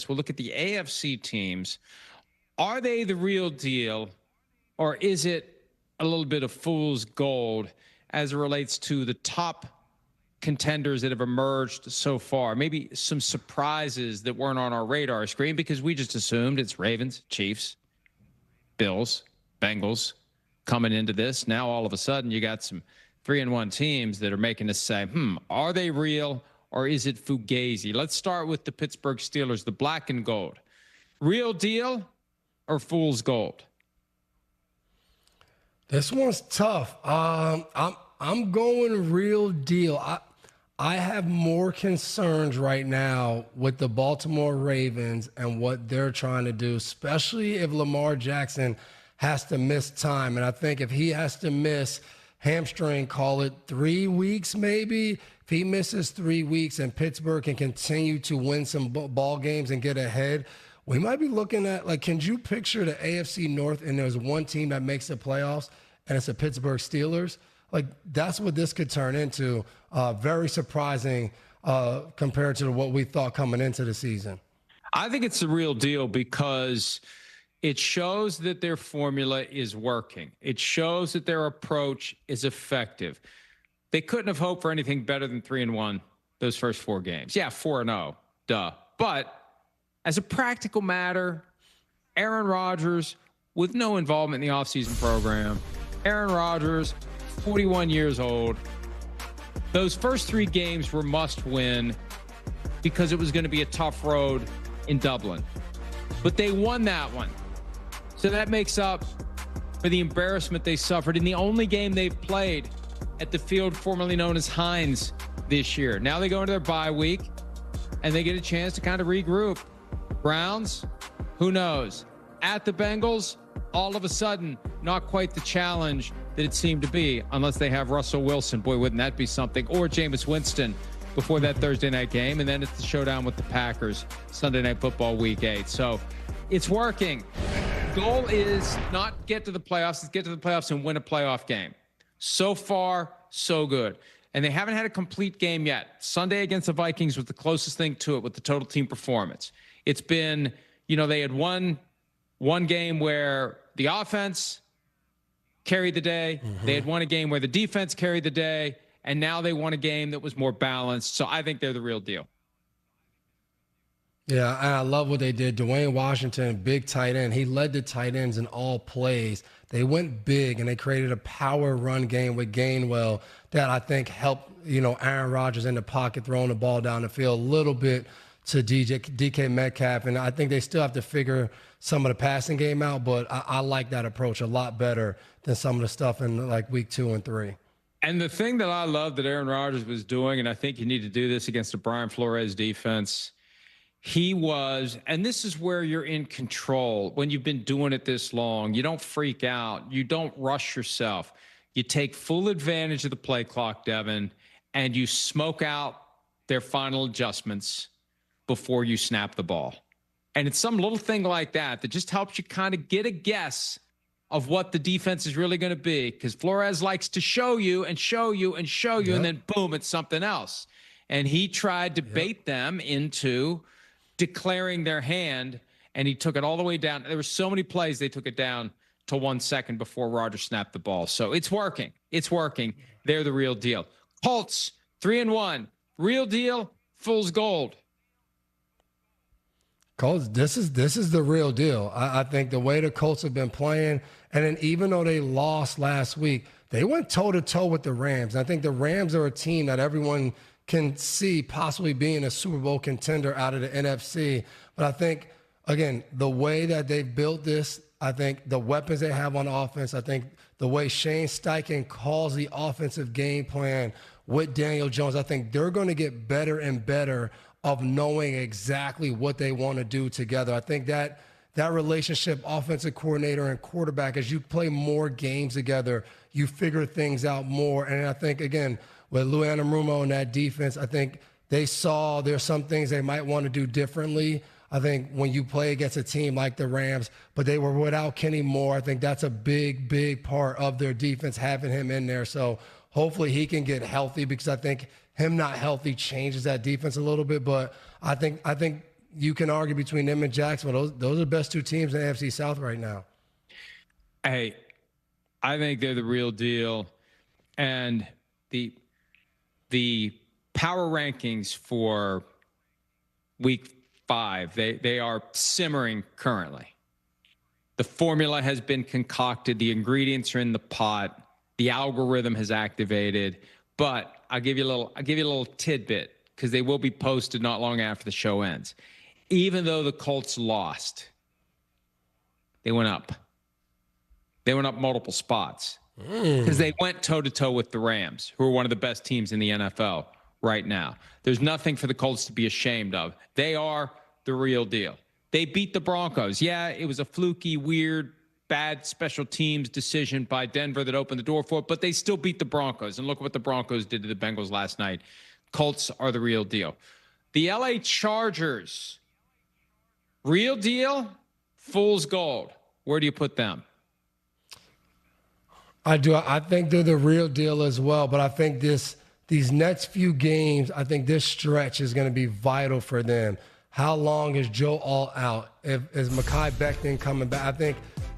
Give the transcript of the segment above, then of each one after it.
this. We'll look at the AFC teams. Are they the real deal, or is it a little bit of fool's gold as it relates to the top contenders that have emerged so far? Maybe some surprises that weren't on our radar screen because we just assumed it's Ravens, Chiefs, Bills, Bengals coming into this. Now all of a sudden you got some 3-1 teams that are making us say, are they real or is it fugazi? Let's start with the Pittsburgh Steelers, the black and gold. Real deal or fool's gold? This one's tough. I'm going real deal. I have more concerns right now with the Baltimore Ravens and what they're trying to do, especially if Lamar Jackson has to miss time. And I think if he has to miss hamstring, call it 3 weeks maybe, if he misses 3 weeks and Pittsburgh can continue to win some ball games and get ahead, we might be looking at, like, can you picture the AFC North and there's one team that makes the playoffs and it's the Pittsburgh Steelers? Like, that's what this could turn into. Very surprising compared to what we thought coming into the season. I think it's the real deal because it shows that their formula is working. It shows that their approach is effective. They couldn't have hoped for anything better than 3-1 those first 4 games. Yeah, 4-0, duh. But as a practical matter, Aaron Rodgers, with no involvement in the offseason program, Aaron Rodgers, 41 years old, those first 3 games were must win because it was going to be a tough road in Dublin. But they won that one. So that makes up for the embarrassment they suffered in the only game they've played at the field formerly known as Heinz this year. Now they go into their bye week and they get a chance to kind of regroup. Browns, who knows? At the Bengals, all of a sudden, not quite the challenge that it seemed to be, unless they have Russell Wilson. Boy, wouldn't that be something? Or Jameis Winston before that Thursday night game. And then it's the showdown with the Packers, Sunday Night Football Week 8. So it's working. Goal is not get to the playoffs, it's get to the playoffs and win a playoff game. So far, so good. And they haven't had a complete game yet. Sunday against the Vikings was the closest thing to it with the total team performance. It's been, they had one game where the offense carried the day. They had won a game where the defense carried the day. And now they won a game that was more balanced. So I think they're the real deal. Yeah, and I love what they did. Dwayne Washington, big tight end. He led the tight ends in all plays. They went big, and they created a power run game with Gainwell that I think helped, Aaron Rodgers in the pocket, throwing the ball down the field a little bit to DK Metcalf. And I think they still have to figure some of the passing game out, but I like that approach a lot better than some of the stuff in like week 2 and 3. And the thing that I love that Aaron Rodgers was doing, and I think you need to do this against the Brian Flores defense, he was, and this is where you're in control. When you've been doing it this long, you don't freak out. You don't rush yourself. You take full advantage of the play clock, Devin, and you smoke out their final adjustments before you snap the ball. And it's some little thing like that that just helps you kind of get a guess of what the defense is really going to be, because Flores likes to show you and show you and show you, and then boom, it's something else. And he tried to bait them into declaring their hand, and he took it all the way down. There were so many plays they took it down to 1 second before Rodgers snapped the ball. So it's working. It's working. They're the real deal. Colts, 3-1. Real deal, fool's gold. Colts, this is the real deal. I think the way the Colts have been playing, and then even though they lost last week, they went toe-to-toe with the Rams. And I think the Rams are a team that everyone can see possibly being a Super Bowl contender out of the NFC. But I think, again, the way that they've built this, I think the weapons they have on offense, I think the way Shane Steichen calls the offensive game plan with Daniel Jones, I think they're going to get better and better of knowing exactly what they want to do together. I think that relationship, offensive coordinator and quarterback, as you play more games together, you figure things out more. And I think, again, with Lou Anarumo and that defense, I think they saw there's some things they might want to do differently. I think when you play against a team like the Rams, but they were without Kenny Moore, I think that's a big, big part of their defense, having him in there. So hopefully he can get healthy, because I think him not healthy changes that defense a little bit. But I think you can argue between them and Jacksonville. Those are the best two teams in the AFC South right now. Hey, I think they're the real deal. And the power rankings for week 5, they are simmering currently. The formula has been concocted. The ingredients are in the pot. The algorithm has activated. But I'll give you a little tidbit, because they will be posted not long after the show ends. Even though the Colts lost, they went up. They went up multiple spots because they went toe-to-toe with the Rams, who are one of the best teams in the NFL right now. There's nothing for the Colts to be ashamed of. They are the real deal. They beat the Broncos. Yeah, it was a fluky, weird, bad special teams decision by Denver that opened the door for it, but they still beat the Broncos. And look what the Broncos did to the Bengals last night. Colts are the real deal. The LA Chargers, real deal, fool's gold. Where do you put them? I do. I think they're the real deal as well. But I think these next few games, I think this stretch is going to be vital for them. How long is Joe Alt out? Is Mekhi Becton coming back? I think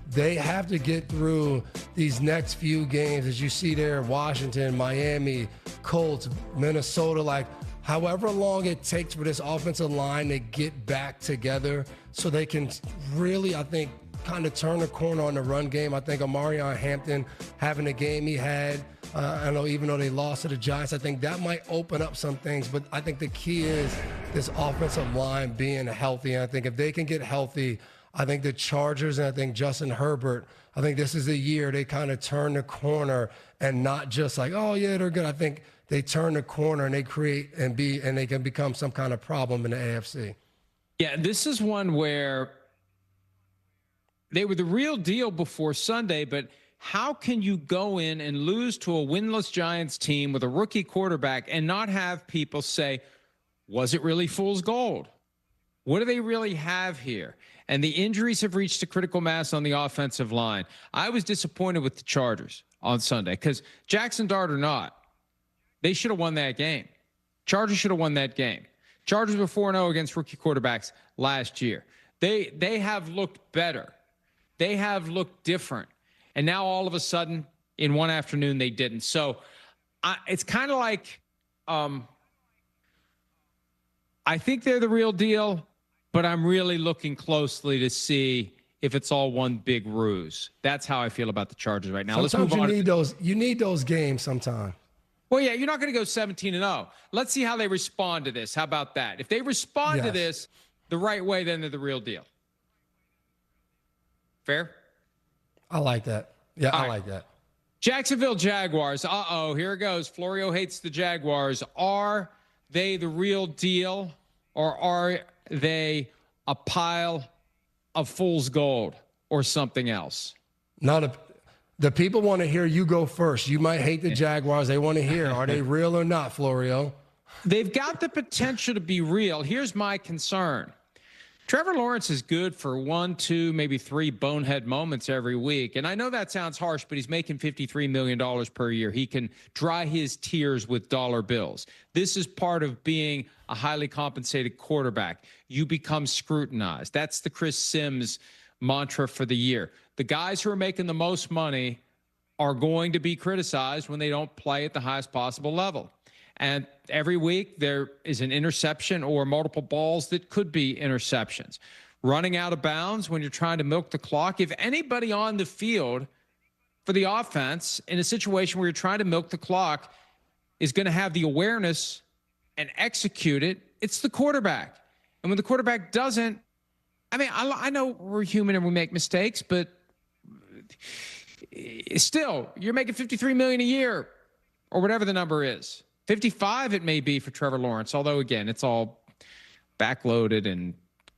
they have to get through these next few games, as you see there, Washington, Miami, Colts, Minnesota, like however long it takes for this offensive line to get back together so they can really, I think, kind of turn the corner on the run game. I think Amarion Hampton having the game he had, I know even though they lost to the Giants, I think that might open up some things. But I think the key is this offensive line being healthy. And I think if they can get healthy, I think the Chargers and I think Justin Herbert, I think this is the year they kind of turn the corner and not just like, oh, yeah, they're good. I think they turn the corner and they create and they can become some kind of problem in the AFC. Yeah, this is one where they were the real deal before Sunday, but how can you go in and lose to a winless Giants team with a rookie quarterback and not have people say, was it really fool's gold? What do they really have here? And the injuries have reached a critical mass on the offensive line. I was disappointed with the Chargers on Sunday because Jackson Dart or not, they should have won that game. Chargers should have won that game. Chargers were 4-0 against rookie quarterbacks last year. They have looked better. They have looked different. And now all of a sudden, in one afternoon, they didn't. So it's kind of like I think they're the real deal, but I'm really looking closely to see if it's all one big ruse. That's how I feel about the Chargers right now. Sometimes let's move on. You need those games sometimes. Well, yeah, you're not going to go 17-0. Let's see how they respond to this. How about that? If they respond to this the right way, then they're the real deal. Fair? I like that. Yeah, I like that. Jacksonville Jaguars. Uh-oh, here it goes. Florio hates the Jaguars. Are they the real deal, or are they a pile of fool's gold or something else? The people want to hear you go first. You might hate the Jaguars. They want to hear, are they real or not, Florio? They've got the potential to be real. Here's my concern. Trevor Lawrence is good for 1, 2, maybe 3 bonehead moments every week. And I know that sounds harsh, but he's making $53 million per year. He can dry his tears with dollar bills. This is part of being a highly compensated quarterback. You become scrutinized. That's the Chris Sims mantra for the year. The guys who are making the most money are going to be criticized when they don't play at the highest possible level. And every week there is an interception or multiple balls that could be interceptions. Running out of bounds when you're trying to milk the clock. If anybody on the field for the offense in a situation where you're trying to milk the clock is going to have the awareness and execute it, it's the quarterback. And when the quarterback doesn't, I mean, I know we're human and we make mistakes, but still, you're making $53 million a year or whatever the number is. 55 it may be for Trevor Lawrence, although, again, it's all backloaded and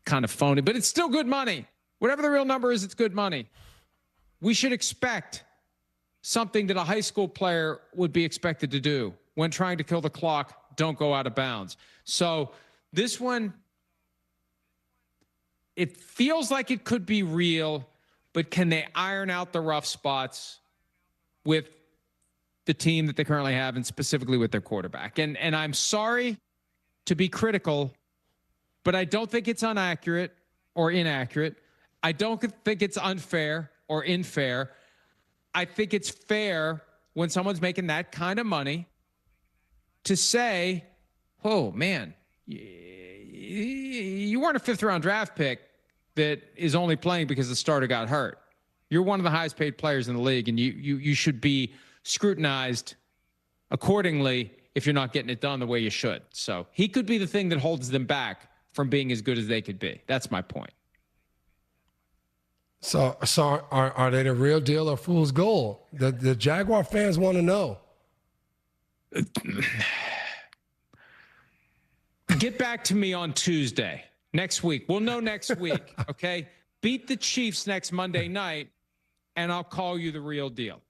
kind of phony, but it's still good money. Whatever the real number is, it's good money. We should expect something that a high school player would be expected to do when trying to kill the clock. Don't go out of bounds. So this one, it feels like it could be real, but can they iron out the rough spots with the team that they currently have, and specifically with their quarterback? And I'm sorry to be critical but I don't think it's inaccurate or inaccurate. I don't think it's unfair or unfair. I think it's fair when someone's making that kind of money to say, oh, man, you weren't a fifth-round draft pick that is only playing because the starter got hurt. You're one of the highest paid players in the league, and you should be scrutinized accordingly if you're not getting it done the way you should. So he could be the thing that holds them back from being as good as they could be. That's my point. So are they the real deal or fool's gold? The Jaguar fans want to know. Get back to me on Tuesday next week. We'll know next week, okay? Beat the Chiefs next Monday night, and I'll call you the real deal.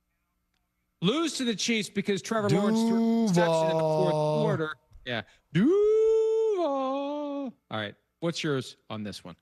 Lose to the Chiefs because Trevor Lawrence threw an interception in the fourth quarter. Yeah. Duval. All right. What's yours on this one?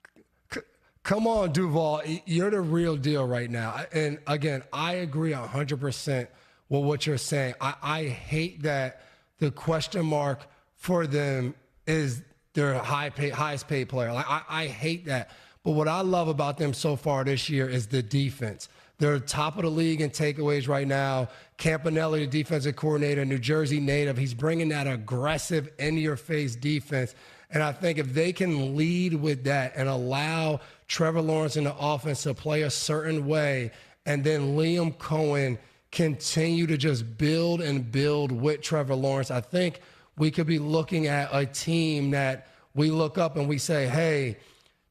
Come on, Duval. You're the real deal right now. And again, I agree 100% with what you're saying. I hate that the question mark for them is their highest paid player. Like I hate that. But what I love about them so far this year is the defense. They're top of the league in takeaways right now. Campanelli, the defensive coordinator, New Jersey native, he's bringing that aggressive, in-your-face defense. And I think if they can lead with that and allow Trevor Lawrence in the offense to play a certain way, and then Liam Cohen continue to just build and build with Trevor Lawrence, I think we could be looking at a team that we look up and we say, hey,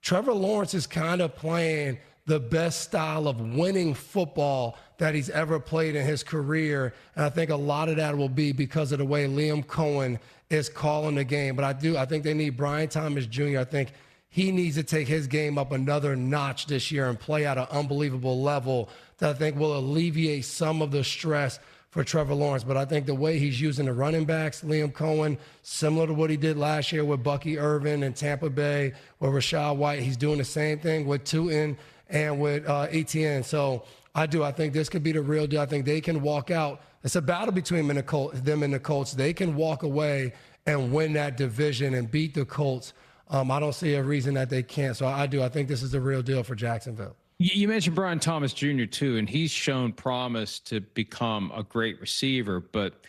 Trevor Lawrence is kind of playing the best style of winning football that he's ever played in his career. And I think a lot of that will be because of the way Liam Cohen is calling the game. But I think they need Brian Thomas Jr. I think he needs to take his game up another notch this year and play at an unbelievable level that I think will alleviate some of the stress for Trevor Lawrence. But I think the way he's using the running backs, Liam Cohen, similar to what he did last year with Bucky Irvin in Tampa Bay or Rachaad White, he's doing the same thing with Tootin and with ETN. So I think this could be the real deal. I think they can walk out. It's a battle between them and the Colts. They can walk away and win that division and beat the Colts. I don't see a reason that they can't. So I think this is the real deal for Jacksonville. You mentioned Brian Thomas Jr. too, and he's shown promise to become a great receiver, but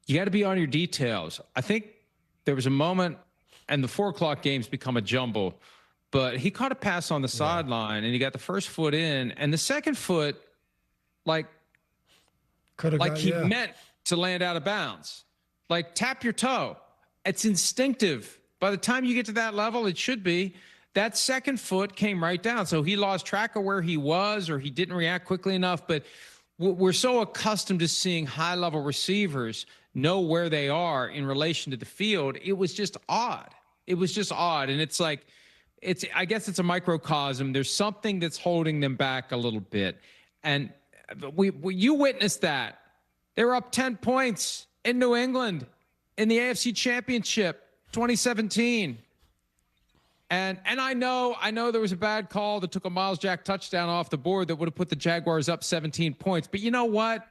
you got to be on your details. I think there was a moment, and the 4:00 games become a jumble, but he caught a pass on the sideline, and he got the first foot in, and the second foot, meant to land out of bounds. Like, tap your toe. It's instinctive. By the time you get to that level, it should be. That second foot came right down. So he lost track of where he was, or he didn't react quickly enough. But we're so accustomed to seeing high-level receivers know where they are in relation to the field. It was just odd. And it's like, I guess it's a microcosm. There's something that's holding them back a little bit. And you witnessed that. They were up 10 points in New England in the AFC Championship 2017. And I know there was a bad call that took a Miles Jack touchdown off the board that would have put the Jaguars up 17 points. But you know what?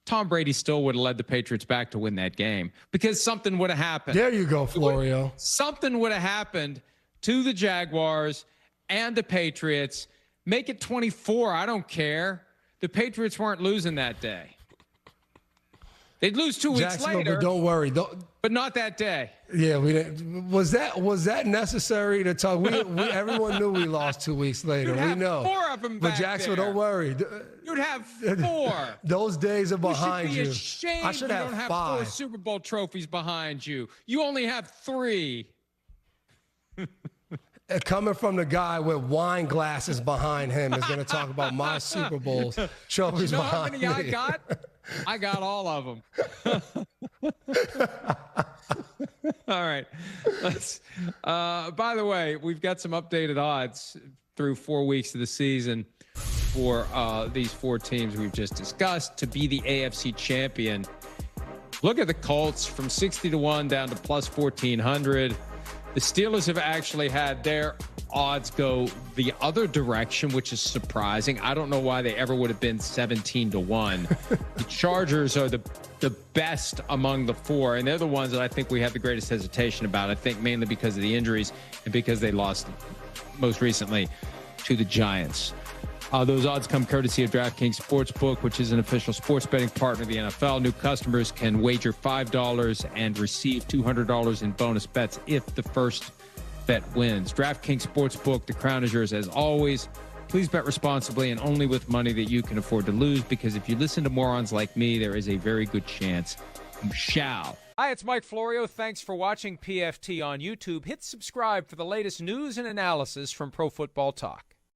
Tom Brady still would have led the Patriots back to win that game because something would have happened. There you go, Florio. Something would have happened to the Jaguars and the Patriots. Make it 24. I don't care. The Patriots weren't losing that day. They'd lose 2 weeks later. But don't worry. But not that day. Yeah, we didn't. Was that necessary to talk? Everyone knew we lost 2 weeks later. We know. 4 of them back But Jackson, there. don't worry. You'd have 4. Those days are behind you. You should be ashamed I should you have don't have 5. 4 Super Bowl trophies behind you. You only have 3. Coming from the guy with wine glasses behind him is going to talk about my Super Bowls trophies You know behind how many me. I got? I got all of them. All right. By the way, we've got some updated odds through 4 weeks of the season for these 4 teams we've just discussed to be the AFC champion. Look at the Colts from 60-1 down to plus 1,400. The Steelers have actually had their odds go the other direction, which is surprising. I don't know why they ever would have been 17-1. The Chargers are the the best among the four, and they're the ones that I think we have the greatest hesitation about. I think mainly because of the injuries and because they lost most recently to the Giants. Those odds come courtesy of DraftKings Sportsbook, which is an official sports betting partner of the NFL. New customers can wager $5 and receive $200 in bonus bets if the first bet wins. DraftKings Sportsbook, the crown is yours as always. Please bet responsibly and only with money that you can afford to lose, because if you listen to morons like me, there is a very good chance you shall. Hi, it's Mike Florio. Thanks for watching PFT on YouTube. Hit subscribe for the latest news and analysis from Pro Football Talk.